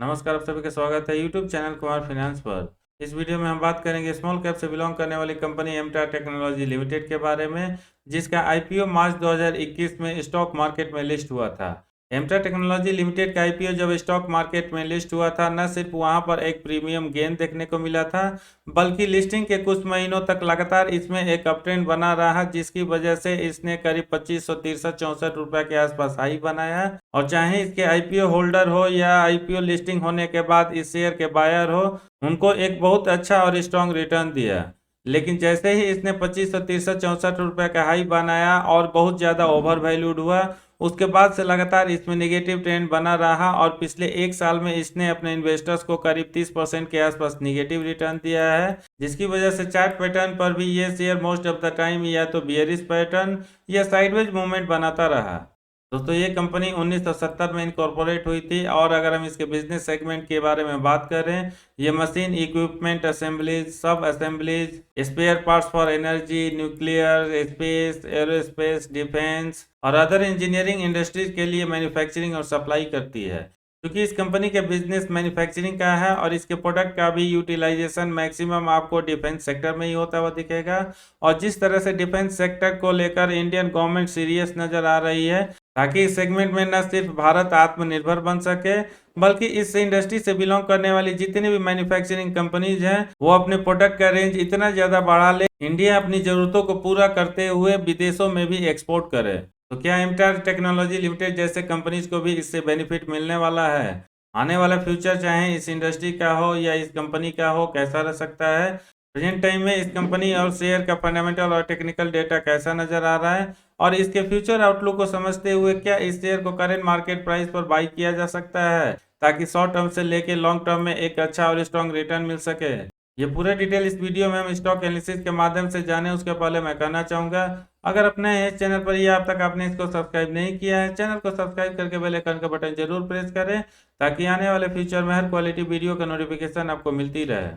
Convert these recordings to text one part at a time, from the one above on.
नमस्कार, आप सभी का स्वागत है यूट्यूब चैनल कुमार फाइनेंस पर। इस वीडियो में हम बात करेंगे स्मॉल कैप से बिलोंग करने वाली कंपनी एमटार टेक्नोलॉजी लिमिटेड के बारे में, जिसका आईपीओ मार्च 2021 में स्टॉक मार्केट में लिस्ट हुआ था। एमटार टेक्नोलॉजी लिमिटेड का आईपीओ जब स्टॉक मार्केट में लिस्ट हुआ था, न सिर्फ वहां पर एक प्रीमियम गेन देखने को मिला था, बल्कि लिस्टिंग के कुछ महीनों तक लगातार इसमें एक अपट्रेंड बना रहा, जिसकी वजह से इसने करीब 2563-64 रुपए के आसपास हाई बनाया। और चाहे इसके आईपीओ होल्डर हो या आईपीओ लिस्टिंग होने के बाद इस शेयर के बायर हो, उनको एक बहुत अच्छा और स्ट्रॉन्ग रिटर्न दिया। लेकिन जैसे ही इसने 2563-64 रुपए का हाई बनाया और बहुत ज़्यादा ओवर वैल्यूड हुआ, उसके बाद से लगातार इसमें नेगेटिव ट्रेंड बना रहा और पिछले एक साल में इसने अपने इन्वेस्टर्स को करीब 30% के आसपास नेगेटिव रिटर्न दिया है, जिसकी वजह से चार्ट पैटर्न पर भी ये share most of the time या तो बियरिश पैटर्न या साइडवेज मूवमेंट बनाता रहा। दोस्तों, ये कंपनी 1970 में इनकॉर्पोरेट हुई थी और अगर हम इसके बिजनेस सेगमेंट के बारे में बात करें, ये मशीन इक्विपमेंट असेंबलीज, सब assemblies, spare parts for energy, nuclear, space, aerospace, defence और अदर इंजीनियरिंग इंडस्ट्रीज के लिए मैन्युफैक्चरिंग और सप्लाई करती है। क्योंकि इस कंपनी के बिजनेस मैन्युफैक्चरिंग का है और इसके प्रोडक्ट का भी यूटिलाइजेशन मैक्सिमम आपको डिफेंस सेक्टर में ही होता हुआ दिखेगा। और जिस तरह से डिफेंस सेक्टर को लेकर इंडियन गवर्नमेंट सीरियस नजर आ रही है, ताकि इस सेगमेंट में न सिर्फ भारत आत्मनिर्भर बन सके, बल्कि इस इंडस्ट्री से बिलोंग करने वाली जितनी भी मैन्युफैक्चरिंग कंपनीज हैं, वो अपने प्रोडक्ट का रेंज इतना ज्यादा बढ़ा ले, इंडिया अपनी जरूरतों को पूरा करते हुए विदेशों में भी एक्सपोर्ट करे। तो क्या एमटार टेक्नोलॉजी लिमिटेड जैसे कंपनीज को भी इससे बेनिफिट मिलने वाला है? आने वाला फ्यूचर चाहे इस इंडस्ट्री का हो या इस कंपनी का हो, कैसा रह सकता है? प्रेजेंट टाइम में इस कंपनी और शेयर का फंडामेंटल और टेक्निकल डेटा कैसा नजर आ रहा है, और इसके फ्यूचर आउटलुक को समझते हुए क्या इस शेयर को करेंट मार्केट प्राइस पर बाई किया जा सकता है, ताकि शॉर्ट टर्म से लेके लॉन्ग टर्म में एक अच्छा और स्ट्रॉन्ग रिटर्न मिल सके? ये पूरे डिटेल इस वीडियो में हम स्टॉक एनालिसिस के माध्यम से जाने, उसके पहले मैं कहना चाहूंगा, अगर अपने इस चैनल पर या अब तक आपने इसको सब्सक्राइब नहीं किया है, चैनल को सब्सक्राइब करके बेल आइकन का बटन जरूर प्रेस करें, ताकि आने वाले फ्यूचर में हर क्वालिटी वीडियो का नोटिफिकेशन आपको मिलती रहे।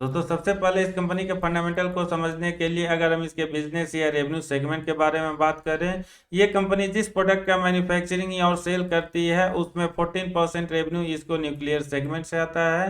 दोस्तों, सबसे पहले इस कंपनी के फंडामेंटल को समझने के लिए अगर हम इसके बिजनेस या रेवेन्यू सेगमेंट के बारे में बात करें, ये कंपनी जिस प्रोडक्ट का मैन्युफैक्चरिंग और सेल करती है, उसमें 14% रेवेन्यू इसको न्यूक्लियर सेगमेंट से आता है,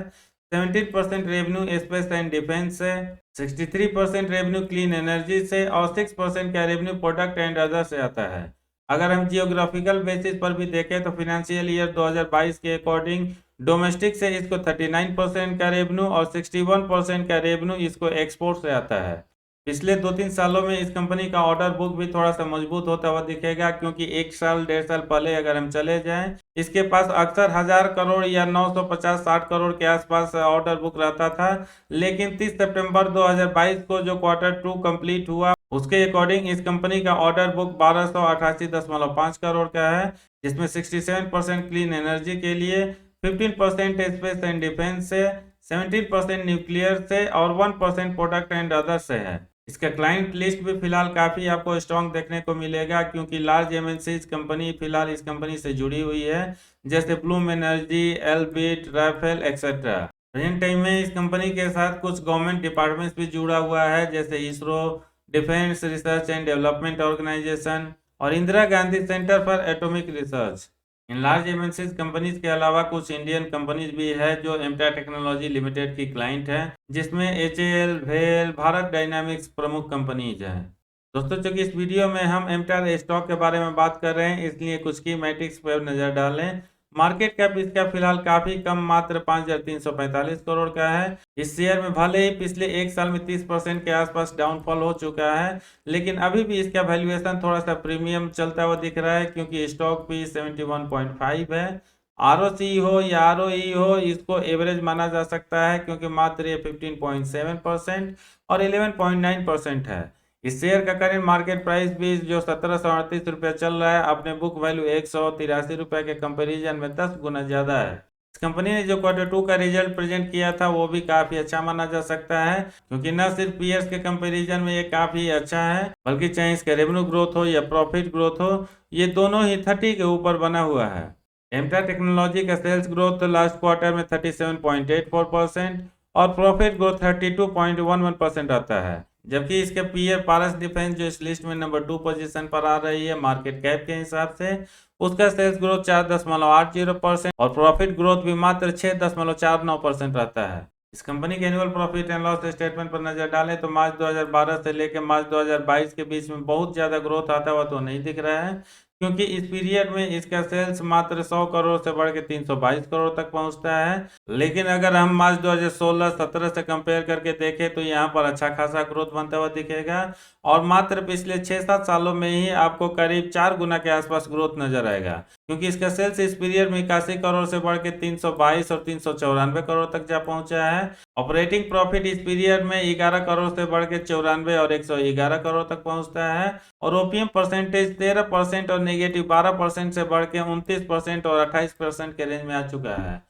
17% रेवेन्यू स्पेस एंड डिफेंस से, 63% रेवेन्यू क्लीन एनर्जी से और 6% का रेवेन्यू प्रोडक्ट एंड अदर से आता है। अगर हम जियोग्राफिकल बेसिस पर भी देखें तो फिनेंशियल ईयर 2022 के अकॉर्डिंग डोमेस्टिक से इसको 39% का रेवेन्यू और 61% का रेवेन्यू इसको एक्सपोर्ट से आता है। पिछले 2-3 सालों में इस कंपनी का ऑर्डर बुक भी थोड़ा सा मजबूत होता हुआ दिखेगा, क्योंकि एक साल 1.5 साल पहले अगर हम चले जाएं, इसके पास अक्सर 1000 करोड़ या 950-60 करोड़ के आसपास ऑर्डर बुक रहता था। लेकिन 30 सितंबर 2022 को जो Q2 कंप्लीट हुआ, उसके अकॉर्डिंग इस कंपनी का ऑर्डर बुक 1288.5 करोड़ का है, जिसमें 67% क्लीन एनर्जी के लिए, 15% स्पेस एंड डिफेंस से, 17% न्यूक्लियर से और 1% प्रोडक्ट एंड अदर से है। इसका क्लाइंट लिस्ट भी फिलहाल काफी आपको स्ट्रॉन्ग देखने को मिलेगा, क्योंकि लार्ज एमएनसीज कंपनी फिलहाल इस कंपनी से जुड़ी हुई है, जैसे Bloom Energy, Elbit, Rafael etcetera. Present time में इस कंपनी के साथ कुछ गवर्नमेंट डिपार्टमेंट्स भी जुड़ा हुआ है, जैसे ISRO, defence research and development organisation और Indira Gandhi centre for atomic research. इन लार्ज एमएनसीज कंपनीज के अलावा कुछ इंडियन कंपनीज भी है जो एमटार टेक्नोलॉजी लिमिटेड की क्लाइंट है, जिसमें एचएएल, भेल, भारत डायनामिक्स प्रमुख कंपनीज हैं। दोस्तों, चूंकि इस वीडियो में हम एमटार स्टॉक के बारे में बात कर रहे हैं, इसलिए कुछ की मैट्रिक्स पर नजर डालें। मार्केट कैप इसका फिलहाल काफी कम, मात्र 5345 करोड़ का है। इस शेयर में भले ही पिछले एक साल में 30% के आसपास डाउनफॉल हो चुका है, लेकिन अभी भी इसका वैल्यूएशन थोड़ा सा प्रीमियम चलता हुआ दिख रहा है, क्योंकि स्टॉक भी 71.5 है। आरओसी हो या आरओई हो, इसको एवरेज माना जा सकता है, क्योंकि मात्र ये 15.7% और 11.9% है। इस शेयर का करेंट मार्केट प्राइस भी जो 1738 रुपये चल रहा है, अपने बुक वैल्यू 183 रुपये के कंपेरिजन में 10 गुना ज्यादा है। इस कंपनी ने जो Q2 का रिजल्ट प्रेजेंट किया था, वो भी काफी अच्छा माना जा सकता है, क्योंकि न सिर्फ पीयर्स के कंपैरिजन में ये काफी अच्छा है, बल्कि चाहे इसका रेवेन्यू ग्रोथ हो या प्रॉफिट ग्रोथ हो, ये दोनों ही 30 के ऊपर बना हुआ है। एमटार टेक्नोलॉजी का सेल्स ग्रोथ लास्ट क्वार्टर में 37.84% और प्रॉफिट ग्रोथ 32.11% आता है, जबकि इसके पीयर पारस डिफेंस जो इस लिस्ट में नंबर 2 पोजीशन पर आ रही है मार्केट कैप के हिसाब से, उसका सेल्स ग्रोथ 4.80% और प्रॉफिट ग्रोथ भी मात्र 6.49% रहता है। इस कंपनी के annual profit and loss statement पर नजर डालें तो मार्च 2012 से लेकर मार्च 2022 के बीच में बहुत ज्यादा ग्रोथ आता हुआ तो नहीं दिख रहा है, क्योंकि इस पीरियड में इसका सेल्स मात्र 100 करोड़ से बढ़ के 322 करोड़ तक पहुंचता है। लेकिन अगर हम मार्च 2016-17 से कंपेयर करके देखें तो यहाँ पर अच्छा खासा ग्रोथ बनता हुआ दिखेगा और मात्र पिछले 6-7 सालों में ही आपको करीब 4 गुना के आसपास ग्रोथ नजर आएगा, क्योंकि इसका सेल्स इस पीरियड में 81 करोड़ से बढ़ के 322 और 394 करोड़ तक जा पहुंचा है। ऑपरेटिंग प्रॉफिट इस पीरियड में 11 करोड़ से बढ़ के 94 और 111 करोड़ तक पहुंचता है और ओपीएम परसेंटेज 13% और नेगेटिव 12% से बढ़ के 29% और 28% के रेंज में आ चुका है।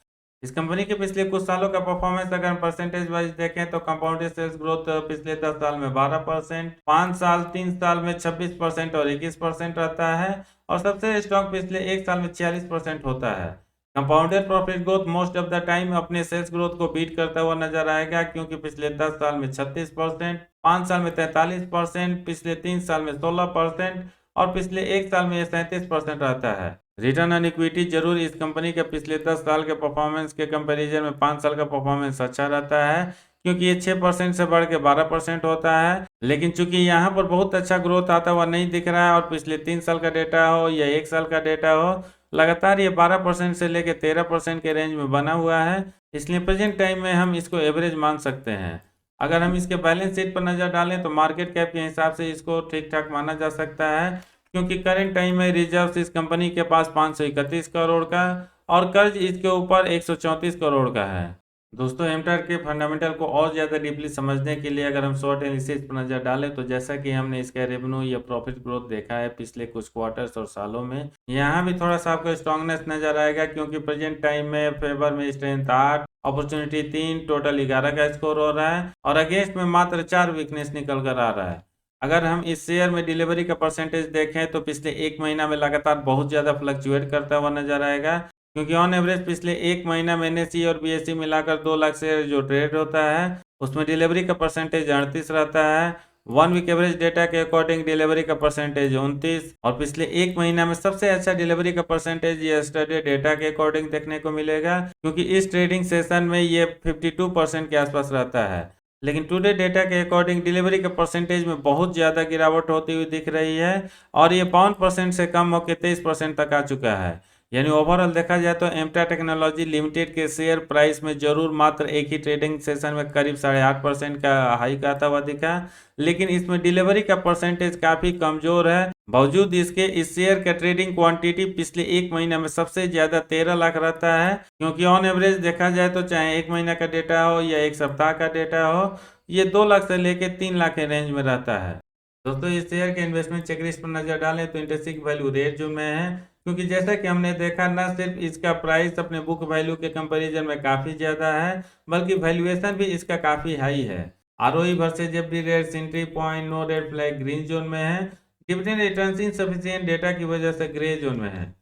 इस कंपनी के पिछले कुछ सालों का परफॉर्मेंस अगर हम परसेंटेज वाइज देखें तो कंपाउंडेड सेल्स ग्रोथ पिछले 10 साल में 12%, 5 साल 3 साल में 26% और 21% रहता है और सबसे स्ट्रॉन्ग पिछले 1 साल में 46% होता है। Compounded profit growth most of the time अपने सेल्स ग्रोथ को बीट करता हुआ नजर आएगा, क्योंकि पिछले 10 साल में 36%, 5 साल में 43%, पिछले 3 साल में 16% और पिछले 1 साल में 37% रहता है। रिटर्न ऑन इक्विटी जरूर इस कंपनी के पिछले 10 साल के परफॉर्मेंस के कंपैरिजन में 5 साल का परफॉर्मेंस अच्छा रहता है, क्योंकि ये 6% से बढ़ के 12% होता है। लेकिन चूंकि यहाँ पर बहुत अच्छा ग्रोथ आता हुआ नहीं दिख रहा है और पिछले 3 साल का डेटा हो या 1 साल का डेटा हो, लगातार ये 12% से लेकर 13% के रेंज में बना हुआ है, इसलिए प्रेजेंट टाइम में हम इसको एवरेज मान सकते हैं। अगर हम इसके बैलेंस शीट पर नजर डालें तो मार्केट कैप के हिसाब से इसको ठीक ठाक माना जा सकता है, क्योंकि करंट टाइम में रिजर्व इस कंपनी के पास 531 करोड़ का और कर्ज इसके ऊपर 134 करोड़ का है। दोस्तों, एमटार के फंडामेंटल को और ज़्यादा डीपली समझने के लिए अगर हम शॉर्ट एनालिसिस पर नज़र डालें तो जैसा कि हमने इसका रेवेन्यू या प्रॉफिट ग्रोथ देखा है पिछले कुछ क्वार्टर्स और सालों में, यहाँ भी थोड़ा सा आपको स्ट्रांगनेस नजर आएगा, क्योंकि प्रेजेंट टाइम में फेवर में स्ट्रेंथ 8, अपॉर्चुनिटी 3, टोटल 11 का स्कोर हो रहा है और अगेंस्ट में मात्र 4 वीकनेस निकल कर आ रहा है। अगर हम इस शेयर में डिलीवरी का परसेंटेज देखें तो पिछले 1 महीना में लगातार बहुत ज़्यादा फ्लक्चुएट करता हुआ नजर आएगा, क्योंकि ऑन एवरेज पिछले 1 महीना में एनएसई और बीएसई मिलाकर 2 लाख शेयर जो ट्रेड होता है उसमें डिलीवरी का परसेंटेज 38 रहता है। 1 वीक एवरेज डेटा के अकॉर्डिंग डिलीवरी का परसेंटेज 29 और पिछले 1 महीना में सबसे अच्छा डिलीवरी का परसेंटेज यस्टरडे डेटा के अकॉर्डिंग देखने को मिलेगा, क्योंकि इस ट्रेडिंग सेशन में ये 52% के आसपास रहता है। लेकिन टुडे डेटा के अकॉर्डिंग डिलीवरी के परसेंटेज में बहुत ज़्यादा गिरावट होती हुई दिख रही है और ये 5% से कम होकर 23% तक आ चुका है। यानी ओवरऑल देखा जाए तो एमटा टेक्नोलॉजी लिमिटेड के शेयर प्राइस में जरूर मात्र एक ही ट्रेडिंग सेशन में करीब 8.5% का हाइक आता हुआ दिखा, लेकिन इसमें डिलीवरी का परसेंटेज काफ़ी कमज़ोर है। बावजूद इसके इस शेयर का ट्रेडिंग क्वांटिटी पिछले 1 महीने में सबसे ज़्यादा 13 लाख रहता है, क्योंकि ऑन एवरेज देखा जाए तो चाहे 1 महीना का डेटा हो या 1 सप्ताह का डेटा हो, ये 2 लाख से लेकर 3 लाख के रेंज में रहता है। दोस्तों, इस शेयर के इन्वेस्टमेंट चेकलिस्ट पर नजर डालें तो इंट्रिंसिक वैल्यू रेट जो में है, क्योंकि जैसा कि हमने देखा न सिर्फ इसका प्राइस अपने बुक वैल्यू के कंपैरिजन में काफ़ी ज़्यादा है, बल्कि वैल्यूएशन भी इसका काफ़ी हाई है। ROE versus FD rate, entry point, no red flag green zone में है। डिविडेंड रिटर्न्स इनसफिशिएंट डेटा की वजह से ग्रे जोन में है।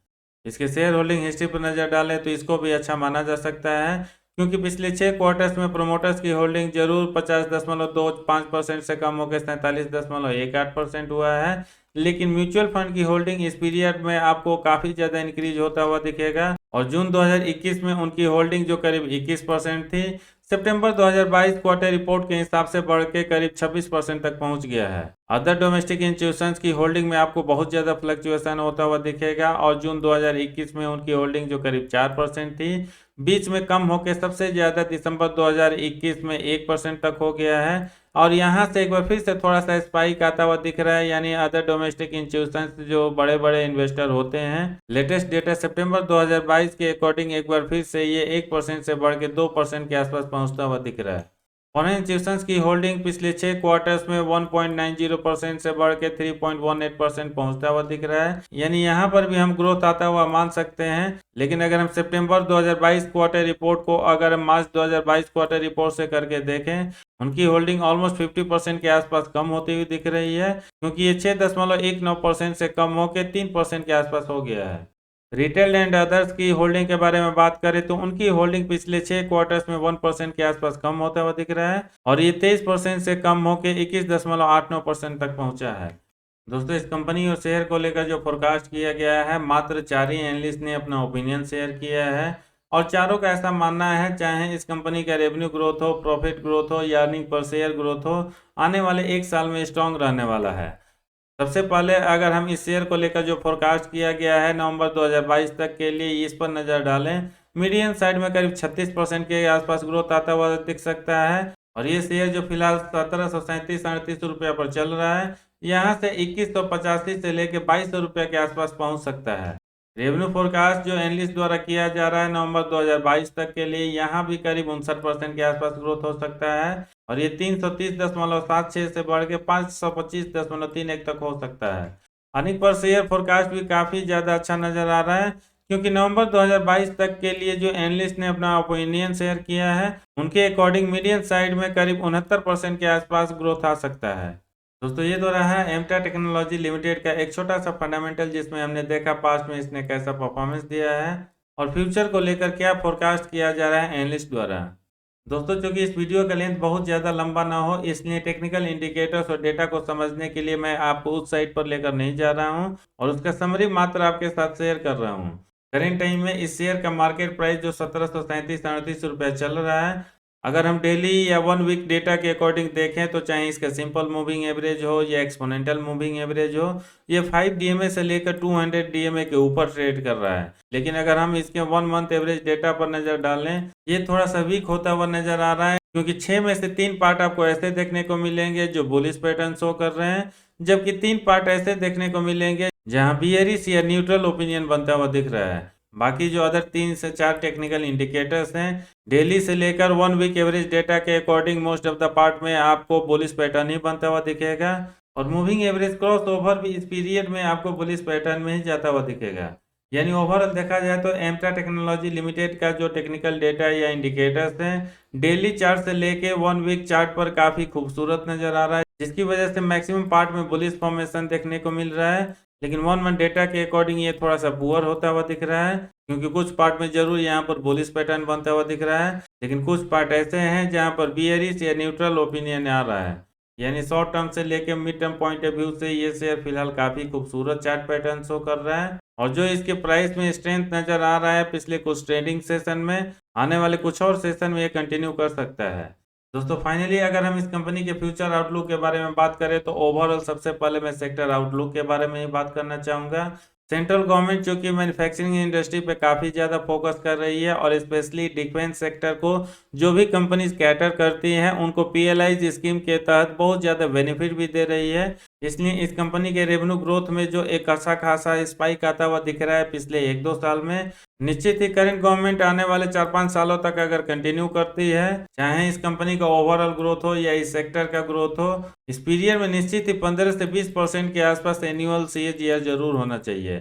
इसके शेयर होल्डिंग हिस्ट्री पर नजर डालें तो इसको भी अच्छा माना जा सकता है, क्योंकि पिछले 6 क्वार्टर्स में प्रोमोटर्स की होल्डिंग जरूर 50.25% से कम होकर 47.18% हुआ है, लेकिन म्यूचुअल फंड की होल्डिंग इस पीरियड में आपको काफ़ी ज़्यादा इंक्रीज होता हुआ दिखेगा और जून 2021 में उनकी होल्डिंग जो करीब 21% थी, सितंबर 2022 क्वार्टर रिपोर्ट के हिसाब से बढ़ के करीब 26% तक पहुंच गया है। अदर डोमेस्टिक इंस्टीट्यूशंस की होल्डिंग में आपको बहुत ज़्यादा फ्लक्चुएशन होता हुआ दिखेगा और जून 2021 में उनकी होल्डिंग जो करीब 4% थी, बीच में कम होकर सबसे ज़्यादा दिसंबर 2021 में 1% तक हो गया है और यहाँ से एक बार फिर से थोड़ा सा स्पाइक आता हुआ दिख रहा है। यानी अदर डोमेस्टिक इंस्टीट्यूशंस जो बड़े बड़े इन्वेस्टर होते हैं, लेटेस्ट डेटा सितंबर 2022 के अकॉर्डिंग एक बार फिर से ये 1% से बढ़ के 2% के आसपास पहुंचता हुआ दिख रहा है। फॉरेन इंस्टीट्यूशंस की होल्डिंग पिछले 6 क्वार्टर्स में 1.90% से बढ़ के 3.18% पहुंचता हुआ दिख रहा है। यानी यहाँ पर भी हम ग्रोथ आता हुआ मान सकते हैं। लेकिन अगर हम सितंबर 2022 क्वार्टर रिपोर्ट को अगर हम मार्च 2022 क्वार्टर रिपोर्ट से करके देखें, उनकी होल्डिंग ऑलमोस्ट 50% के आसपास कम होती हुई दिख रही है, क्योंकि ये 6.19% से कम होकर 3% के आसपास हो गया है। रिटेल एंड अदर्स की होल्डिंग के बारे में बात करें तो उनकी होल्डिंग पिछले 6 क्वार्टर्स में 1% के आसपास कम होता हुआ दिख रहा है और ये 23% से कम होकर 21.89% तक पहुंचा है। दोस्तों इस कंपनी और शेयर को लेकर जो फोरकास्ट किया गया है, मात्र 4 ही एनालिस्ट ने अपना ओपिनियन शेयर किया है और चारों का ऐसा मानना है, चाहे इस कंपनी का रेवेन्यू ग्रोथ हो, प्रॉफिट ग्रोथ हो या अर्निंग पर शेयर ग्रोथ हो, आने वाले 1 साल में स्ट्रांग रहने वाला है। सबसे पहले अगर हम इस शेयर को लेकर जो फोरकास्ट किया गया है नवंबर 2022 तक के लिए, इस पर नज़र डालें, मीडियन साइड में करीब 36% के आसपास ग्रोथ आता हुआ दिख सकता है और ये शेयर जो फिलहाल 1737-38 रुपया पर चल रहा है, यहाँ से 2185 से लेकर 2200 रुपये के आसपास पहुँच सकता है। रेवेन्यू फोरकास्ट जो एनालिस्ट द्वारा किया जा रहा है नवंबर 2022 तक के लिए, यहाँ भी करीब 59% के आसपास ग्रोथ हो सकता है और ये 330.76 से बढ़ के 525.31 तक हो सकता है। अर्निंग पर शेयर फोरकास्ट भी काफ़ी ज़्यादा अच्छा नज़र आ रहा है, क्योंकि नवंबर 2022 तक के लिए जो एनालिस्ट ने अपना ओपिनियन शेयर किया है, उनके अकॉर्डिंग मीडियन साइड में करीब 69% के आसपास ग्रोथ आ सकता है। दोस्तों ये तो रहा है एमटा टेक्नोलॉजी लिमिटेड का एक छोटा सा फंडामेंटल, जिसमें हमने देखा पास्ट में इसने कैसा परफॉर्मेंस दिया है और फ्यूचर को लेकर क्या फोरकास्ट किया जा रहा है एनालिस्ट द्वारा। दोस्तों चूंकि इस वीडियो का लेंथ बहुत ज़्यादा लंबा ना हो, इसलिए टेक्निकल इंडिकेटर्स और डेटा को समझने के लिए मैं आपको उस साइट पर लेकर नहीं जा रहा हूं और उसका समरी मात्र आपके साथ शेयर कर रहा हूं। करेंट टाइम में इस शेयर का मार्केट प्राइस जो 1737-38 रुपये चल रहा है, अगर हम डेली या 1 वीक डेटा के अकॉर्डिंग देखें तो चाहे इसका सिंपल मूविंग एवरेज हो या एक्सपोनेंशियल मूविंग एवरेज हो, ये 5 डीएमए से लेकर 200 डीएमए के ऊपर ट्रेड कर रहा है। लेकिन अगर हम इसके 1 मंथ एवरेज डेटा पर नज़र डालें, ये थोड़ा सा वीक होता हुआ नज़र आ रहा है, क्योंकि 6 में से 3 पार्ट आपको ऐसे देखने को मिलेंगे जो बुलिश पैटर्न शो कर रहे हैं, जबकि 3 पार्ट ऐसे देखने को मिलेंगे जहां बियरिश या न्यूट्रल ओपिनियन बनता हुआ दिख रहा है। बाकी जो अदर 3 से 4 टेक्निकल इंडिकेटर्स हैं, डेली से लेकर 1 वीक एवरेज डेटा के according most of the part में आपको बुलिश पैटर्न ही बनता हुआ दिखेगा और मूविंग एवरेज क्रॉस ओवर भी इस पीरियड में आपको बुलिश पैटर्न में ही जाता हुआ दिखेगा। यानी ओवरऑल देखा जाए तो एमटा टेक्नोलॉजी लिमिटेड का जो टेक्निकल डेटा या इंडिकेटर्स हैं, डेली चार्ट से लेके 1 वीक चार्ट पर काफ़ी खूबसूरत नज़र आ रहा है, जिसकी वजह से मैक्सिमम पार्ट में बुलिश फॉर्मेशन देखने को मिल रहा है। लेकिन 1 मंथ डेटा के अकॉर्डिंग ये थोड़ा सा पुअर होता हुआ दिख रहा है, क्योंकि कुछ पार्ट में जरूर यहाँ पर बुलिश पैटर्न बनता हुआ दिख रहा है, लेकिन कुछ पार्ट ऐसे हैं जहाँ पर बियरिश या न्यूट्रल ओपिनियन आ रहा है। यानी शॉर्ट टर्म से लेकर mid term point of view से ये शेयर फिलहाल काफ़ी खूबसूरत चार्ट पैटर्न शो कर रहा है और जो इसके प्राइस में स्ट्रेंथ नज़र आ रहा है पिछले कुछ ट्रेडिंग सेशन में, आने वाले कुछ और सेशन में ये कंटिन्यू कर सकता है। दोस्तों फाइनली अगर हम इस कंपनी के फ्यूचर आउटलुक के बारे में बात करें तो ओवरऑल सबसे पहले मैं सेक्टर आउटलुक के बारे में ही बात करना चाहूँगा। सेंट्रल गवर्नमेंट जो कि मैन्युफैक्चरिंग इंडस्ट्री पे काफ़ी ज़्यादा फोकस कर रही है और स्पेशली डिफेंस सेक्टर को जो भी कंपनीज कैटर करती हैं, उनको पीएलआई स्कीम के तहत बहुत ज़्यादा बेनिफिट भी दे रही है। इसलिए इस कंपनी के रेवेन्यू ग्रोथ में जो एक अच्छा खासा स्पाइक आता हुआ दिख रहा है पिछले 1-2 साल में, निश्चित ही करंट गवर्नमेंट आने वाले 4-5 सालों तक अगर कंटिन्यू करती है, चाहे इस कंपनी का ओवरऑल ग्रोथ हो या इस सेक्टर का ग्रोथ हो, इस पीरियड में निश्चित ही 15 से 20% के आसपास एनुअल सीएजीआर जरूर होना चाहिए।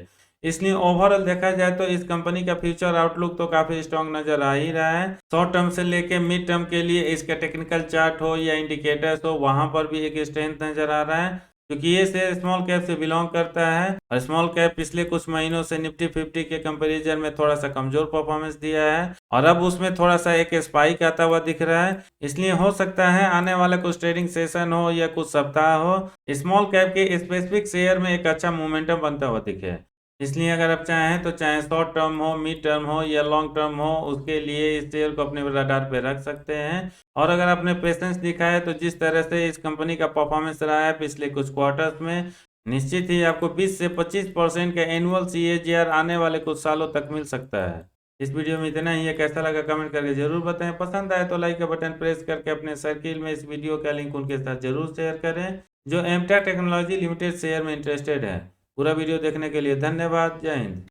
इसलिए ओवरऑल देखा जाए तो इस कंपनी का फ्यूचर आउटलुक तो काफी स्ट्रॉन्ग नजर आ ही रहा है। शॉर्ट टर्म से लेके मिड टर्म के लिए इसका टेक्निकल चार्ट हो या इंडिकेटर्स हो, वहां पर भी एक स्ट्रेंथ नजर आ रहा है, क्योंकि ये शेयर स्मॉल कैप से बिलोंग करता है और स्मॉल कैप पिछले कुछ महीनों से निफ्टी 50 के कंपैरिजन में थोड़ा सा कमजोर परफॉर्मेंस दिया है और अब उसमें थोड़ा सा एक स्पाइक आता हुआ दिख रहा है। इसलिए हो सकता है आने वाला कुछ ट्रेडिंग सेशन हो या कुछ सप्ताह हो, स्मॉल कैप के स्पेसिफिक शेयर में एक अच्छा मोमेंटम बनता हुआ दिखे। इसलिए अगर आप चाहें तो चाहे शॉर्ट टर्म हो, मिड टर्म हो या लॉन्ग टर्म हो, उसके लिए इस शेयर को अपने रडार पे रख सकते हैं। और अगर आपने पेशेंस दिखाया तो जिस तरह से इस कंपनी का परफॉर्मेंस रहा है पिछले कुछ क्वार्टर्स में, निश्चित ही आपको 20 से 25% का एनुअल सीएजीआर आने वाले कुछ सालों तक मिल सकता है। इस वीडियो में इतना ही है, कैसा लगा कमेंट करके जरूर बताएं। पसंद आए तो लाइक का बटन प्रेस करके अपने सर्किल में इस वीडियो का लिंक उनके साथ जरूर शेयर करें जो एमटा टेक्नोलॉजी लिमिटेड शेयर में इंटरेस्टेड है। पूरा वीडियो देखने के लिए धन्यवाद। जय हिंद।